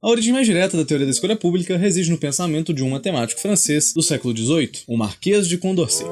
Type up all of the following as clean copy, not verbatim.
A origem mais direta da teoria da escolha pública reside no pensamento de um matemático francês do século XVIII, o Marquês de Condorcet.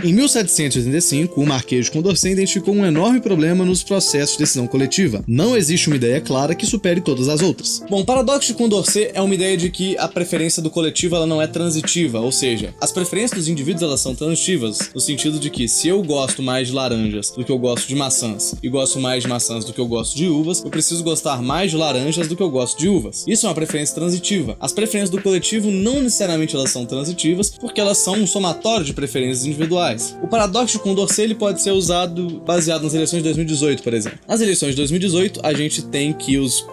Em 1785, o Marquês de Condorcet identificou um enorme problema nos processos de decisão coletiva. Não existe uma ideia clara que supere todas as outras. Bom, o paradoxo de Condorcet é uma ideia de que a preferência do coletivo ela não é transitiva, ou seja, as preferências dos indivíduos elas são transitivas, no sentido de que se eu gosto mais de laranjas do que eu gosto de maçãs e gosto mais de maçãs do que eu gosto de uvas, eu preciso gostar mais de laranjas do que eu gosto de uvas. Isso é uma preferência transitiva. As preferências do coletivo não necessariamente elas são transitivas, porque elas são um somatório de preferências individuais. O paradoxo de Condorcet ele pode ser usado baseado nas eleições de 2018, por exemplo. Nas eleições de 2018, a gente tem que os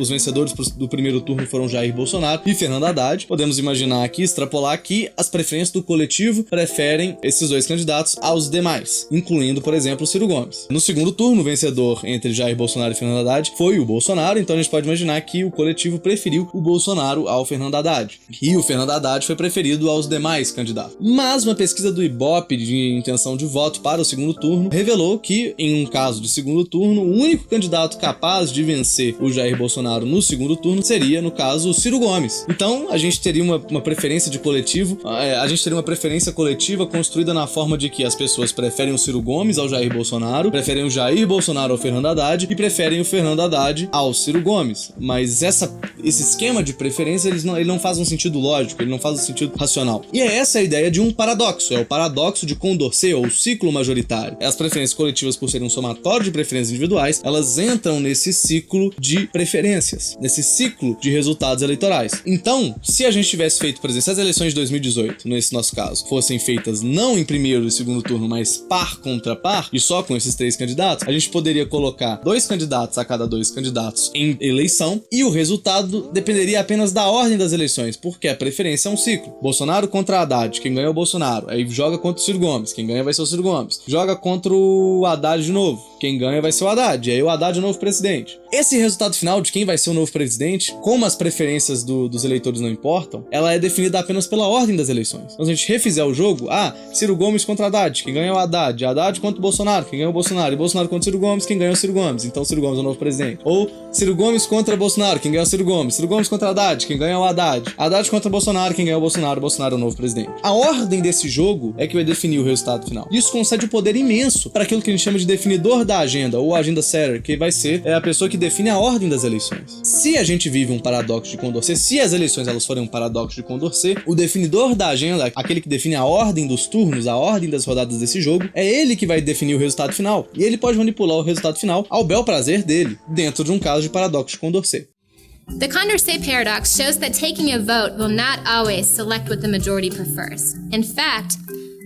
vencedores do primeiro turno foram Jair Bolsonaro e Fernando Haddad. Podemos imaginar aqui, extrapolar que as preferências do coletivo preferem esses dois candidatos aos demais, incluindo, por exemplo, Ciro Gomes. No segundo turno, o vencedor entre Jair Bolsonaro e Fernando Haddad foi o Bolsonaro, então a gente pode imaginar que o coletivo preferiu o Bolsonaro ao Fernando Haddad. E o Fernando Haddad foi preferido aos demais candidatos. Mas uma pesquisa do Ibope de intenção de voto para o segundo turno revelou que, em um caso de segundo turno, o único candidato capaz de vencer o Jair Bolsonaro no segundo turno seria, no caso, o Ciro Gomes. Então, a gente teria uma preferência de coletivo, a gente teria uma preferência coletiva construída na forma de que as pessoas preferem o Ciro Gomes ao Jair Bolsonaro, preferem o Jair Bolsonaro ao Fernando Haddad e preferem o Fernando Haddad ao Ciro Gomes. Mas esse esquema de preferência ele não faz um sentido lógico, ele não faz um sentido racional. E essa é a ideia de um paradoxo, é o paradoxo de Condorcet, ou ciclo majoritário. As preferências coletivas, por serem um somatório de preferências individuais, elas entram nesse ciclo de preferências, nesse ciclo de resultados eleitorais. Então, se a gente tivesse feito, por exemplo, se as eleições de 2018, nesse nosso caso, fossem feitas não em primeiro e segundo turno, mas par contra par, e só com esses três candidatos, a gente poderia colocar dois candidatos a cada dois candidatos em eleição, e o resultado dependeria apenas da ordem das eleições, porque a preferência é um ciclo. Bolsonaro contra Haddad, quem ganha é o Bolsonaro, aí joga contra o Ciro Gomes, quem ganha vai ser o Ciro Gomes. Joga contra o Haddad de novo. Quem ganha vai ser o Haddad. E aí o Haddad é o novo presidente. Esse resultado final de quem vai ser o novo presidente, como as preferências dos eleitores não importam, ela é definida apenas pela ordem das eleições. Então, se a gente refizer o jogo, Ciro Gomes contra Haddad, quem ganha é o Haddad. Haddad contra o Bolsonaro, quem ganha é o Bolsonaro. E Bolsonaro contra o Ciro Gomes, quem ganha é o Ciro Gomes. Então, Ciro Gomes é o novo presidente. Ou Ciro Gomes contra Bolsonaro, quem ganha é o Ciro Gomes. Ciro Gomes contra Haddad, quem ganha é o Haddad. Haddad contra Bolsonaro, quem ganha é o Bolsonaro. Bolsonaro é o novo presidente. A ordem desse jogo é que vai definir o resultado final. Isso concede um poder imenso para aquilo que a gente chama de definidor da agenda, ou agenda setter, que vai ser a pessoa que define a ordem das eleições. Se a gente vive um paradoxo de Condorcet, se as eleições elas forem um paradoxo de Condorcet, o definidor da agenda, aquele que define a ordem dos turnos, a ordem das rodadas desse jogo, é ele que vai definir o resultado final. E ele pode manipular o resultado final ao bel prazer dele, dentro de um caso de paradoxo de Condorcet. The Condorcet paradox shows that taking a vote will not always select what the majority prefers. In fact,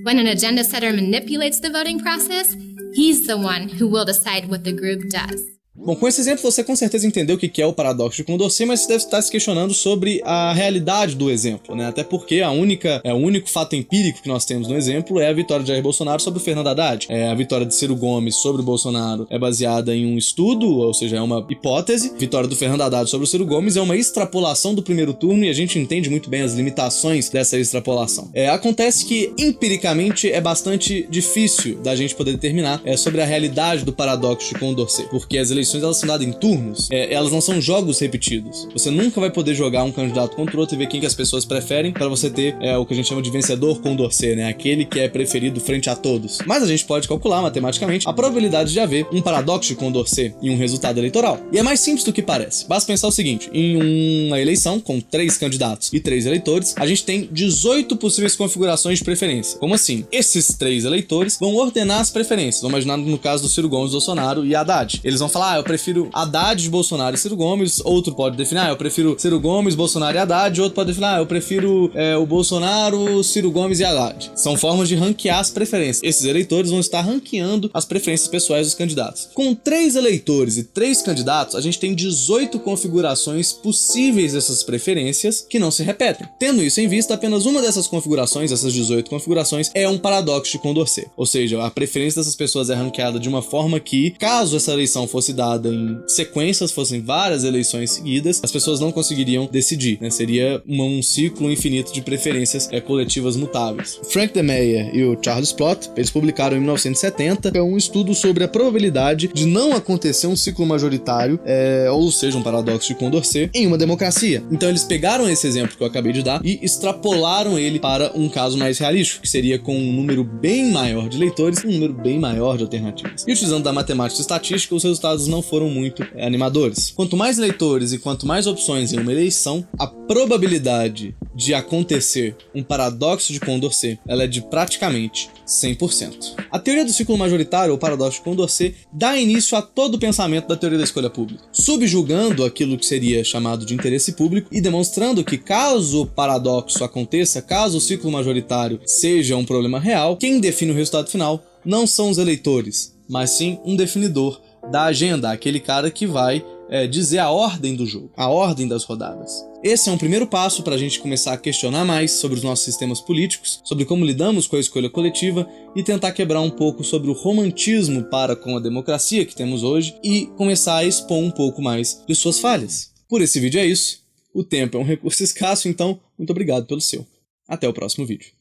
when an agenda setter manipulates the voting process, he's the one who will decide what the group does. Bom, com esse exemplo você com certeza entendeu o que é o paradoxo de Condorcet, mas você deve estar se questionando sobre a realidade do exemplo, né? Até porque o único fato empírico que nós temos no exemplo é a vitória de Jair Bolsonaro sobre o Fernando Haddad. A vitória de Ciro Gomes sobre o Bolsonaro é baseada em um estudo, ou seja, é uma hipótese. A vitória do Fernando Haddad sobre o Ciro Gomes é uma extrapolação do primeiro turno e a gente entende muito bem as limitações dessa extrapolação. Acontece que, empiricamente, é bastante difícil da gente poder determinar sobre a realidade do paradoxo de Condorcet, porque as eleições elas são dadas em turnos, elas não são jogos repetidos. Você nunca vai poder jogar um candidato contra o outro e ver quem que as pessoas preferem para você ter o que a gente chama de vencedor Condorcet, né? Aquele que é preferido frente a todos. Mas a gente pode calcular matematicamente a probabilidade de haver um paradoxo de Condorcet em um resultado eleitoral. E é mais simples do que parece. Basta pensar o seguinte, em uma eleição com 3 candidatos e 3 eleitores, a gente tem 18 possíveis configurações de preferência. Como assim? Esses 3 eleitores vão ordenar as preferências. Vamos imaginar no caso do Ciro Gomes, Bolsonaro e Haddad. Eles vão falar, eu prefiro Haddad, Bolsonaro e Ciro Gomes. Outro pode definir, eu prefiro Ciro Gomes, Bolsonaro e Haddad. Outro pode definir, eu prefiro o Bolsonaro, Ciro Gomes e Haddad. São formas de ranquear as preferências. Esses eleitores vão estar ranqueando as preferências pessoais dos candidatos. Com 3 eleitores e 3 candidatos, a gente tem 18 configurações possíveis dessas preferências que não se repetem. Tendo isso em vista, apenas uma dessas configurações, essas 18 configurações, é um paradoxo de Condorcet. Ou seja, a preferência dessas pessoas é ranqueada de uma forma que, caso essa eleição fosse dada dada em sequências, fossem várias eleições seguidas, as pessoas não conseguiriam decidir, né? Seria um ciclo infinito de preferências coletivas mutáveis. Frank de Meyer e o Charles Plot, eles publicaram em 1970 um estudo sobre a probabilidade de não acontecer um ciclo majoritário, ou seja, um paradoxo de Condorcet, em uma democracia. Então eles pegaram esse exemplo que eu acabei de dar e extrapolaram ele para um caso mais realístico, que seria com um número bem maior de eleitores e um número bem maior de alternativas. E utilizando da matemática e estatística, os resultados não foram muito animadores. Quanto mais eleitores e quanto mais opções em uma eleição, a probabilidade de acontecer um paradoxo de Condorcet, ela é de praticamente 100%. A teoria do ciclo majoritário, ou paradoxo de Condorcet, dá início a todo o pensamento da teoria da escolha pública, subjugando aquilo que seria chamado de interesse público e demonstrando que, caso o paradoxo aconteça, caso o ciclo majoritário seja um problema real, quem define o resultado final não são os eleitores, mas sim um definidor da agenda, aquele cara que vai dizer a ordem do jogo, a ordem das rodadas. Esse é um primeiro passo para a gente começar a questionar mais sobre os nossos sistemas políticos, sobre como lidamos com a escolha coletiva e tentar quebrar um pouco sobre o romantismo para com a democracia que temos hoje e começar a expor um pouco mais de suas falhas. Por esse vídeo é isso. O tempo é um recurso escasso, então muito obrigado pelo seu. Até o próximo vídeo.